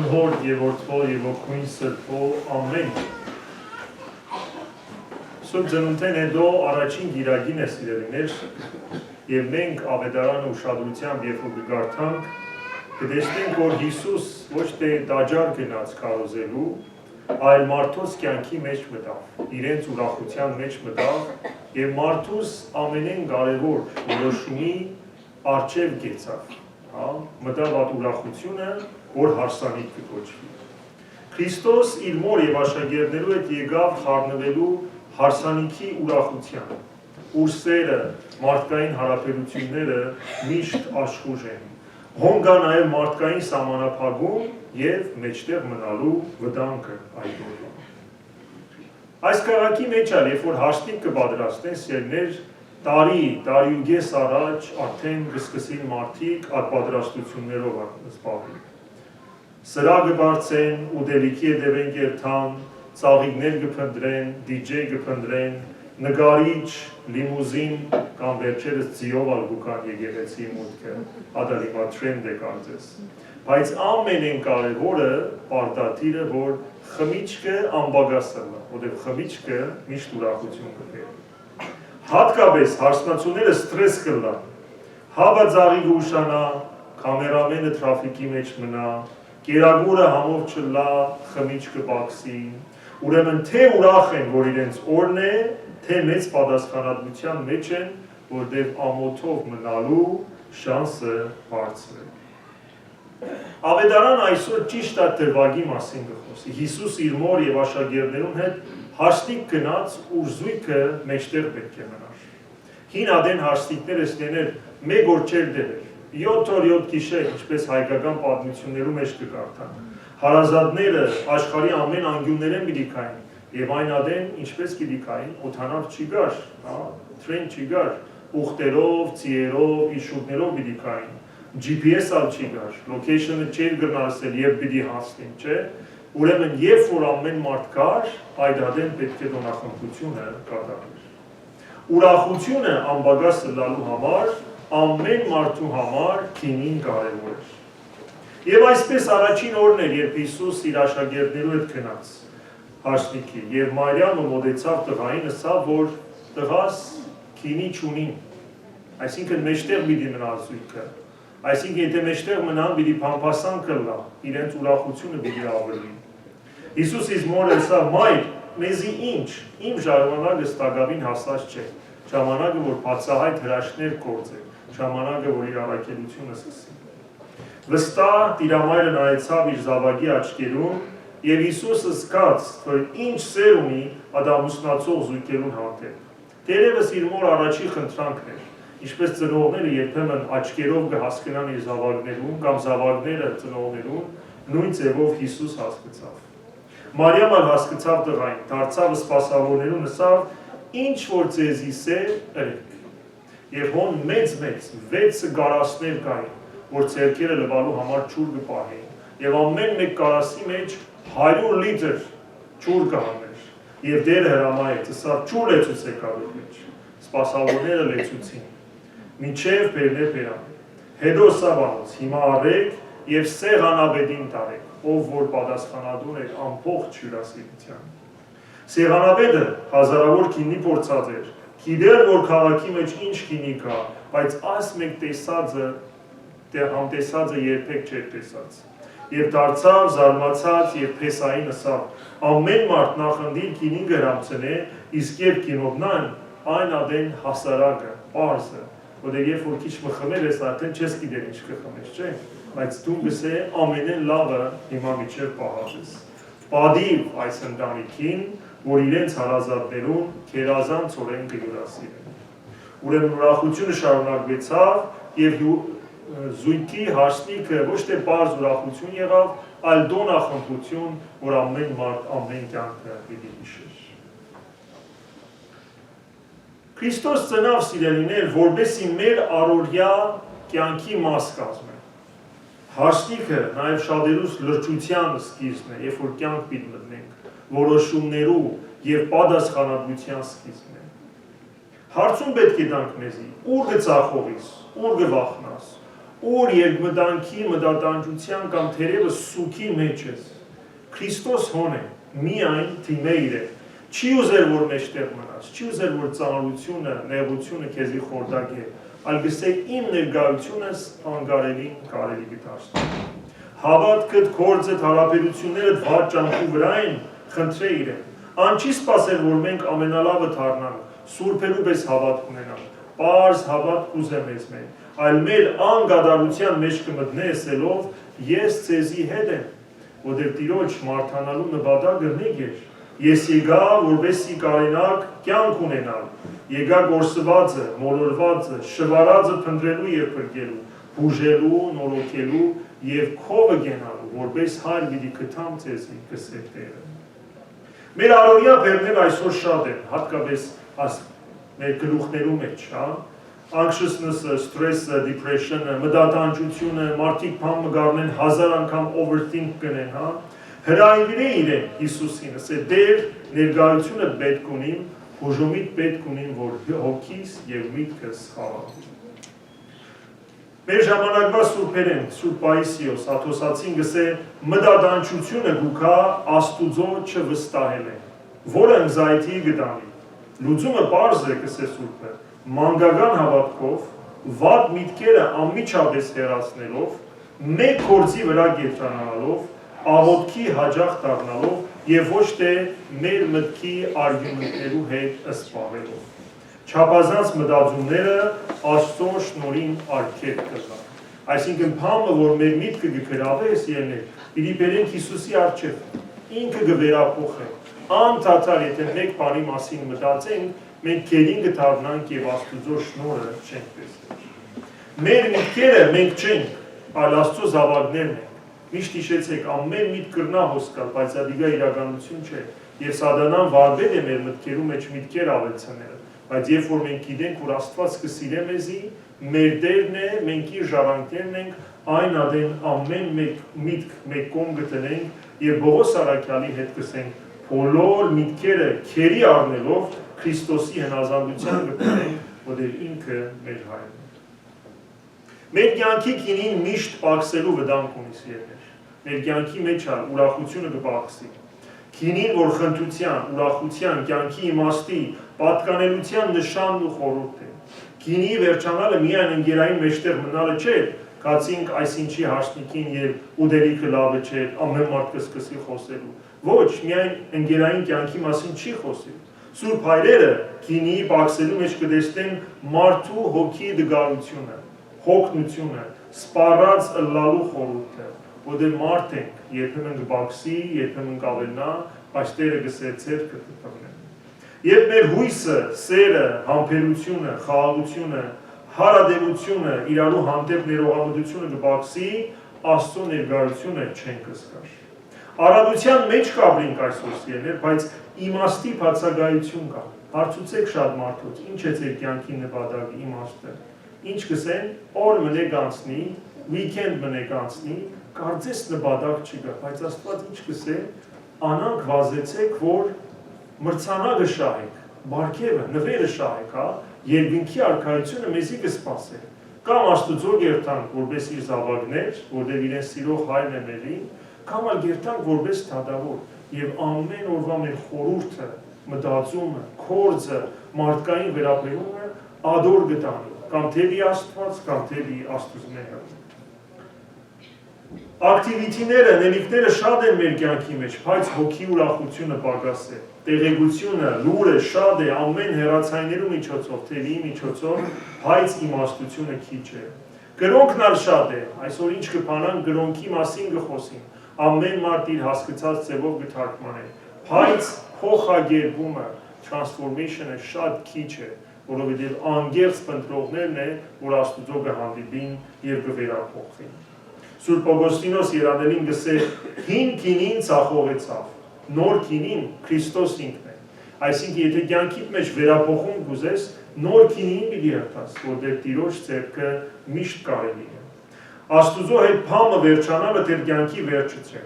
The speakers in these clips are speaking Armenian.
Անհոր եւ Որդվո եւ Ոգին Սրբո ամեն։ Սուրբ ծնունդեն հետո առաջին գիրագին է սիրելիներ եւ մենք ավետարանը ուշադրությամբ երբ որ կգարթանք կտեսնենք որ Հիսուս ոչ թե տաճար գնաց քարոզելու, այլ մարդոց կյանքի մեջ մտավ, իրենց ուրախության մեջ մտավ եւ մարդուս ամենեն կարեւոր որոշումի առջև գեցավ, մտավ այդ ուրախությունը, որ հարսանիք կկոչվի։ Քրիստոս իր մոր եւ աշակերտներու հետ եկավ խառնվելու հարսանիքի ուրախության, ուր սերը, մարդկային հարաբերությունները միշտ աշխուժ են, հոնգա նաեւ մարդկային սահմանափակում եւ մեջտեղ մնալու վտանգը այդ օրը։ Այս քաղաքի մեջ ալ, երբ որ հաշտիկ կպատրաստեն սերներ, տարիուգես առաջ արդեն կսկսին մարդիկ այդ պատրաստություններով զբաղվել։ Սրա կբարձեն, ուտելիքի հետևեն կերթան, ծաղիկներ կփնտրեն, DJ կփնտրեն, նկարիչ, լիմուզին կամ վերջերս ձիով ալգուկան եկեղեցի մուտքը, ադալիմա թրենդ է կարծես։ Բայց ամենեն կարևորը պարտադիրը, որ խմիչքը անբագասը լա, որտեղ խմիչքը միշտ ուրախություն կբերի։ Հատկապես հարսնացուները ստրես կլա, հավը ծաղիկ ուշանա, կամերամենը թրաֆիկի մեջ մնա, կերագուրը համով չլա, խմիչ կպաքսի, ուրեմն թե ուրախ են, որ իրենց օրն է, թե մեծ պատասխանատվության մեջ են, որտեղ ամոթով մնալու շանսը բարձր է։ Ավետարան այսօր ճիշտ այդ դրվագի մասին կխոսի։ Հիսուս իր մոր եւ աշակերտներուն հետ հաշտիկ գնաց, ուր զույգը մեջտեղ պետք է մնար։ Հին ադեն հաշտիկները ստեներ մեկ օր չեր դերեր, 7 օր 7 գիշեր, ինչպես հայկական պատմություններում մեջ կկարդան։ Հարազատները աշխարհի ամեն անկյուններեն պիտի կային, եւ այն ադեն ինչպես պիտի կային, օդանավ չի գար, թրեն չի գար, ուխտերով, ծիերով, իշուկներով պիտի կային, GPS-ալ չի գար, location-ը չէր գնացել եւ պիտի հասնին, չէ՞։ Ուրեմն երբ որ ամեն մարդ կար, այդ ադեն պետք է տոնախմբությունը կատարվեր։ Ուրախությունը անբագասը լալու համար ամեն մարդու համար քինին կարևոր էր։ Եվ այսպես առաջին օրն էր, երբ Հիսուս իր աշակերտներու հետ գնաց հաշտիկի, եւ Մարիամը մոտեցավ տղային, ասավ, որ տղաս քինի չունին, այսինքն մեջտեղ պիտի մնա զույգը, այսինքն եթե մեջտեղ մնան, պիտի փամփասան կլա, իրենց ուրախությունը պիտի ավելի։ Հիսուս իր մորը ասավ, մայր, մեզի ինչ, իմ ժամանակը ստագավին հասած չէ, ժամանակը որ բացահայտ հրաշքներ գործե, ժամանակը որ իր առաքելությունը սկսի։ Վստահ տիրամայրը նայեցավ իր զավակի աչքերուն եւ Հիսուսը զգաց, որ ինչ սեր ունի այդ ամուսնացող զույգերուն հանդեպ։ Տերևս իր մոր առաջի խնդրանքն էր, ինչպես ծնողները երբեմն աչքերով կհասկանան իր զավակներուն կամ զավակները ծնողներուն, նույն ձևով Հիսուս հասկացավ։ Մարիամը հասկացավ տղային, դարձավ սպասավորներուն, ասավ, ինչ որ ձեզի սեր ըրեք։ Եվ հոն մեծ 6 գարասներ կային, որ ցերկերը լվալու համար ջուր կպահեին, եւ ամեն մեկ կարասի մեջ 100 լիտր ջուր կհաներ։ Եվ դերը հրամայեց, ասավ, ջուր լեցուցեք ավելի մեջ։ Սպասավորները լեցուցին։ Մինչև բերներ բերան։ Հետո սավանոց, հիմա առեք եւ սեղանաբեդին տարեք, ով որ պատասխանատուն էր ամբողջ հյուրասիրության։ Սեղանաբեդը հազարավոր քինի փորձած էր, գիտեր որ քաղաքի մեջ ինչ քինի կա, բայց այս մեկ համտեսածը երբեք չէր տեսած։ Եվ դարձավ զարմացած եւ փեսային ասավ, ամեն մարդ նախնդիր քինին գրանցնե, իսկ երբ կինովնան, այն ադեն հասարակը, պարզը, որտեղ երբ որ քիչ մխմել ես, արդեն չես գիտեր ինչ կխմես, չէ՞։ Բայց դու գսե ամենեն լավը հիմա միջև պահած։ Պատիվ այս ընտանիքին, որ իրենց հարազատներուն քերազանցորեն կյուրասիրեն։ Ուրեմն ուրախությունը շարունակվեցավ եւ զույգի հաշտիկը ոչ թե բարձ ուրախություն եղավ, այլ դոնախմբություն, որ ամեն մարդ ամեն կյանքը պիտի հիշեր։ Քրիստոս ծնավ սիրելիներ, որպեսզի մեր առօրյա կյանքի մաս կազմի։ Հաշտիկը նաև շատերուս լրջության սկիզբն է, երբ որ կյանք պիտի մտնենք, որոշումներու եւ պատասխանատվության սկիզբն է։ Հարցում պետք է տանք մեզի, ուր կծախողիս, ուր կվախնաս, ուր երկմտանքի, մտատանջության կամ թերևս սուքի մեջ ես, Քրիստոս հոն է, միայն թիմե իր է, չի ուզեր, որ մեջտեղ մնաս, չի ուզեր, որ ծանրությունը, նեղությունը քեզի խորտակե, այլ գսե իմ ներկայությունս անգարելին կարելի գտաշտի։ Հավատքդ, գործդ, հարաբերություններդ վատ ճամփու վրա են, խնդրե իրեն։ Ան չի սպասել, որ մենք ամենալավը դառնանք, սուրբերու պես հավատք ունենանք, պարզ հավատք կուզեմ ես մեր, այլ մեր անգադարության մեջ կմտնե ասելով, ես ցեզի հետ եմ, որտեղ Տիրոջ մարդանալու նպատակը մեկ էր, ես եկա, որպեսզի կարենակ կյանք ունենալ, եկա գործվածը, մոլորվածը, շվարածը փնտրելու եւ փրկելու, բուժելու, նորոգելու եւ քովը գենալու, որպես հայր պիտի գտամ ցեզի գսեք Տերը։ Մեր առօրյա բեռներ այսօր շատ են, հատկապես մեր գլուխներու մեջ, հա, anxiousness-ը, stress-ը, depression-ը, մտատանջությունը, մարդիկ բան մգարնեն, 1000 անգամ overthink կնեն, հա, հրայինվի իրեն Հիսուսին, ասե դեր ներկայությունը պետք ունիմ, հուժումիդ պետք ունիմ, որ հոգիս եւ միտքս խաղաղ։ Մեր ժամանակվա սուրբերեն, Սուրբ Պայիսիոս, Աթոսացին գսե մտադանչությունը գուքա աստուծո չվստահել է, որը anxiety գտանի։ Լուծումը պարզ է գսե սուրբը, մանկական հավատքով, վատ միտքերը անմիջապես հեռացնելով, մեկ գործի վրա կենտրոնանալով, աղոթքի հաջող դառնալով եւ ոչ թե մեր մտքի արգումենտներու հետ սպառելով։ Չափազանց մտածումները Աստծո շնորհին արգելք կգան։ Այսինքն բամը, որ մեր միտքը կգրավի էս ելներ, պիտի բերենք Հիսուսի առջև, ինքը կվերափոխի։ Անդադար, եթե մեկ բանի մասին մտածենք, մենք գերին կդառնանք եւ Աստծո շնորհը չենք տեսնի։ Մեր միտքերը մենք չենք, այլ Աստծո զավակներն են։ Միշտ հիշեցեք, ամեն միտք կրնա հոսքալ, բայց դա իրականություն չէ։ Եվ Սատանան վարվել է մեր մտքերու մեջ միտքեր ավելցնել։ Բայց երբ որ մենք գիտենք, որ Աստված կսիրե մեզի, մեր դերն է, մենք իր ժառանգներն ենք, այն ադեն ամեն միտք մեկ կողմ գտնենք եւ Բողոս Արաքյալի հետ կսենք, բոլոր միտքերը քերի առնելով Քրիստոսի հնազանդության գտնենք, որտեղ ինքը մեր հայրն է։ Մեր կյանքի քինին միշտ պակսելու վտանգ ունի սիրելիներ։ Մեր կյանքի մեջ ուրախությունը կպակսի։ Քինին, որ խնդրության, ուրախության, կյանքի իմաստի, պատկանելության նշանն ու խորհուրդ է։ Քինի վերջանալը միայն ընկերային մեջտեղ մնալը չէ, կացինք այսինչի հաշտիկին եւ ուդելիքը լավը չէ, ամեն մարդ կսկսի խոսելու։ Ոչ, միայն ընկերային կյանքի մասին չի խոսել։ Սուրբ հայրերը քինի պակսելու մեջ կտեսնեն մարդու հոգի դգարությունը, հոգնությունը, սպառած ըլլալու խորհուրդը, որտեղ մարդ ենք, երբեմն կբաքսի, երբեմն կավելնա, բայց Տերը գսե ցերկը կտրնի։ Երբ մեր հույսը, սերը, համբերությունը, խաղաղությունը, հարադեվությունը, իրարու հանդեպ ներողամտությունը կբաքսի, Աստծո ներկայությունը չենք զգար։ Արադության մեջ կապրինք այսօր սիրելիներ, բայց իմաստի բացակայություն կա։ Հարցուցեք շատ մարդուց, ինչ է ձեր կյանքի նպատակը, իմաստը։ Ինչ կսեն, օր մնեք անցնի, weekend մնեք անցնի, կարծես նպատակ չի կա, բայց Աստված ինչ կսե, անանք վազեցեք, որ մրցանակը շահեք, բարգևը, նվերը շահեք, հա, երկինքի արքայությունը մեզի կսպասե։ Կամ Աստուծո գերտանք, որպես իր զավակներ, որտեղ իրեն սիրող հայրն է մերի, կամ այլ գերտանք, որպես թադավոր, եւ ամեն օրվա մեր խորհուրդը, մտածումը, կորձը, մարդկային վերաբերումը ադոր գտանի, կամ թեպի Աստված, կամ թեպի Աստուծմեհը։ Ակտիվիտիները, նելիքները շատ են մեր կյանքի մեջ, բայց հոգի ուրախությունը պակաս է, տեղեկությունը, լուրը շատ է, ամեն հեռացայներու միջոցով, թևի միջոցով, բայց իմաստությունը քիչ է։ Գրոնքն ալ շատ է, այսօր ինչ կփանան գրոնքի մասին կխոսին, ամեն մարդ իր հասկացած ձևով կթարգմանե, բայց փոխագերբումը, transformation-ը շատ քիչ է, որովհետև անգերց փնտրողներն է, որ Աստուծո կհանդիպին եւ կվերափոխվին։ Սուրբ Օգոստինոս Երանելին գսե հին քինին ցախողեցավ, նոր քինին Քրիստոս ինքն է։ Այսինքն եթե կյանքիդ մեջ վերափոխում կուզես, նոր քինին պիտի հերթաս, որտեղ Տիրոջ ձեռքը միշտ կարելի է։ Աստուծո հետ փամը վերջանալը դեռ կյանքի վերջը չէ։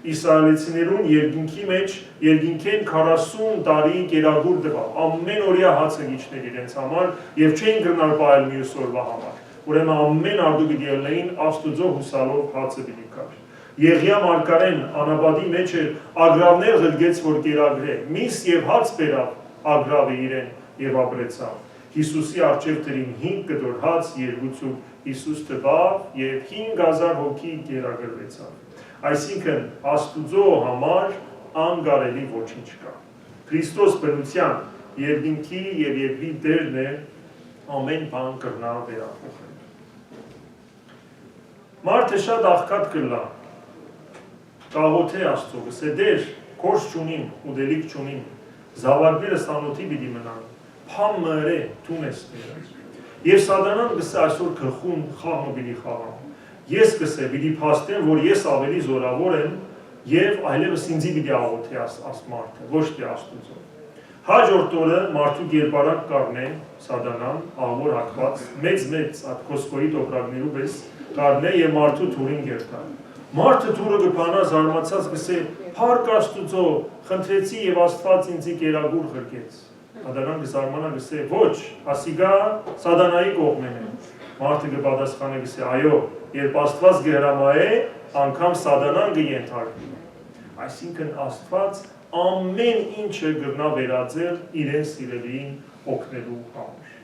Իսրայելցիներուն երկինքի մեջ երկինքեն 40 տարի կերագուր տվավ, ամեն օրյա հացը գիչներ իրենց համար եւ չէին գնալ պահել մյուս օրվա համար, ուրեմն ամեն արդու պիտի ելնեին Աստուծո հուսալով հացը պիտի կար։ Եղիա մարգարեն անաբադի մեջ էր ագրավներ ղլգեց, որ կերագրե, միս և հաց բերավ ագրավը իրեն և ապրեցավ։ Հիսուսի արջև տրին 5 կտոր հաց երկուցու Հիսուս տվավ և 5000 հոգի կերագրվեցավ։ Այսինքն Աստուծո համար անգարելի ոչինչ կա։ Քրիստոս բնության երկինքի և երկրի Տերն է, ամեն բան կրնա վերափոխել։ Մարդը շատ աղքատ կլա, կաղոթե Աստծո, գսե դեր, կորս չունին, ուդելիք չունին, զավակները սանոթի պիտի մնան, փամ մըրե, տուն ես տերը։ Եվ սատանան գսե այսօր գլխուն խաղը պիտի խաղամ։ Ես գսե պիտի փաստեմ, որ ես ավելի զորավոր եմ և այլևս ինձի պիտի աղոթե մարդը, ոչ թե Աստուծո։ Հաջորդ օրը մարդու կերպարակ կառնե սատանան, աղոր հակված, մեծ ատկոսկոյի տոպրակներու պես կառնե և մարդու թուրին գերտա։ Մարդը թուրը կփանա զարմացած գսե, փառք Աստուծո, խնդրեցի և Աստված ինձի կերագուր ղրկեց։ Սատանան կզարմանա գսե, ոչ, ասիգա սատանայի կողմեն է։ Մարդը կպատասխանե գսե, այո, երբ Աստված կհրամայե, անգամ սատանան կենթարկվի։ Այսինքն Աստված ամեն ինչը կրնա վերածել իրեն սիրելիին օգնելու համար։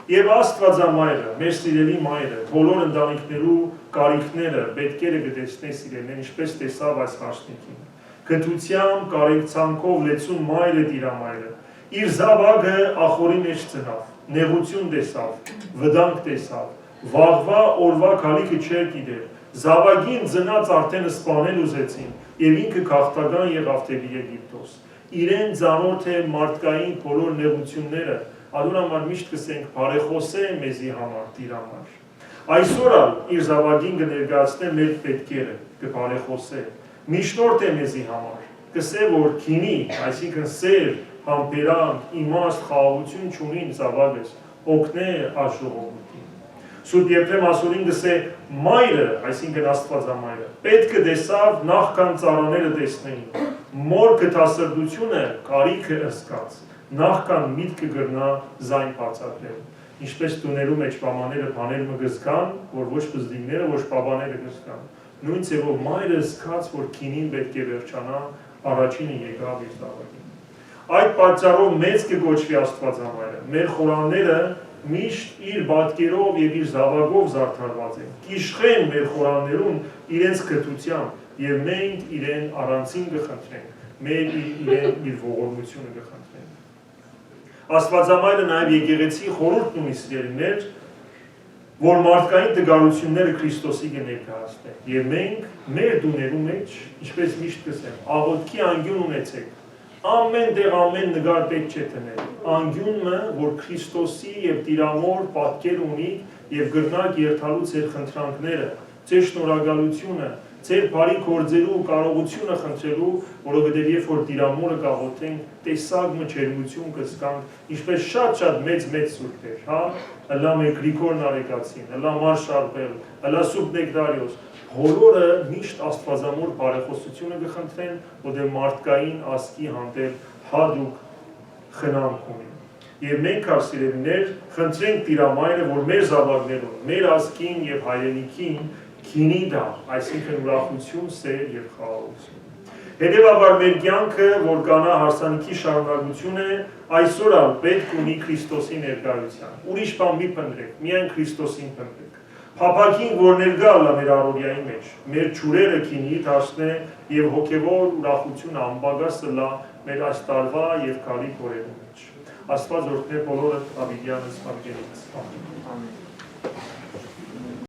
Եվ Աստվածամայրը, մեր սիրելի մայրը, բոլոր ընտանիքներու կարիքները, պետքերը կտեսնե սիրելիին, ինչպես տեսավ այս հաշտիկին։ Գթությամբ, կարեկցանքով լեցուն մայրը տիրամայրը, իր զավակը ախորի մեջ ծնավ, նեղություն տեսավ, վտանգ տեսավ, վաղվա օրվա քալիքը չէր գիտեր, զավակին ծնած արդեն սպանել ուզեցին, և ինքը քաղաքական եղավ դեպի Եգիպտոս։ Իրեն ծանոթ է մարդկային բոլոր նեղությունները, adun համար միշտ կսենք բարեխոսե մեզի համար, տիրամար։ Այսօր իր զավակին կներկայացնե մեր պետքերը, կբարեխոսե, միշնորդ է մեզի համար, կսե որ քինի, այսինքն սեր, համբերանք, իմաստ, խաղաղություն չունին զավակս, օգնե աշխողովին։ Սուրբ Եփրեմ ասորին գսե մայրը, այսինքն Աստվածամայրը, պետքը տեսավ նախքան ծառաները տեսնեին, մոր գթասրտությունը կարիքը ըսկաց, նախքան միտքը գրնա զայն բացատրել։ Ինչպես տուներու մեջ պամաները բաներ մը գզկան, որ ոչ բզդիգները, ոչ պաբաները գզկան։ Նույն ձևով մայրը ըսկաց, որ քինին պետք է վերջանա, առաջինը եկավ իր զավակին։ Այդ պատճառով մեծ կգոչվի Աստվածամայրը։ Մեր խորանները միշտ իր պատկերով և իր զավակով զարդարված են, կիշխեն մեր խորաններում իրենց գթությամբ և մենք իրեն առանցին կխնդրենք, մեր իրեն իր ողորմությունը կխնդրենք։ Աստվածամայրը նաև եկեղեցի խորհուրդն ունի սիրելիներ, որ մարդկային տգարությունները Քրիստոսի կներկայացնե, և մենք մեր դուներու մեջ, ինչպես միշտ կսեմ, աղոթքի անկյուն ունեցեք, ամեն տեղ ամեն նգար պետք չէ տնել, անկյունը, որ Քրիստոսի և տիրամոր պատկեր ունի և գրնակ երթալու ձեր խնդրանքները, ձեր շնորհակալությունը, ձեր բարի գործերու կարողությունը խնդրելու, որովհետև երբ որ տիրամորը կաղոթենք, տեսակ մջերմություն կզգանք, ինչպես շատ մեծ սուրբեր, հա, ըլա մեր Գրիգոր Նարեկացին, ըլա Մար Շարպել, ըլա Սուրբ Նեկտարիոս, բոլորը միշտ Աստվածամոր բարեխոսությունը կխնդրեն, որտեղ մարդկային ազգի հանդեպ հատուկ խնամք ունի։ Եվ մենք սիրելիներ խնդրենք Տիրամայրը, որ մեր զավակներուն, մեր ազգին և հայրենիքին քինի դա, այսինքն ուրախություն, սեր և խաղաղություն։ Հետևաբար մեր կյանքը, որ կանա հարսանիքի շարունակություն է, այսօր պետք ունի Քրիստոսի ներկայության։ Ուրիշ բան մի փնտրեք, միայն Քրիստոսին փնտրեք։ Փափագին, որ ներկա ալա մեր առօրյայի մեջ, մեր ջուրերը քինի դասնե և հոգևոր ուրախությունը անպագաս լա մեր այս տարվա և գալի օրերու մեջ։ Աստված օրհնե բոլորը ավիդյանս արգելից։ Ամեն։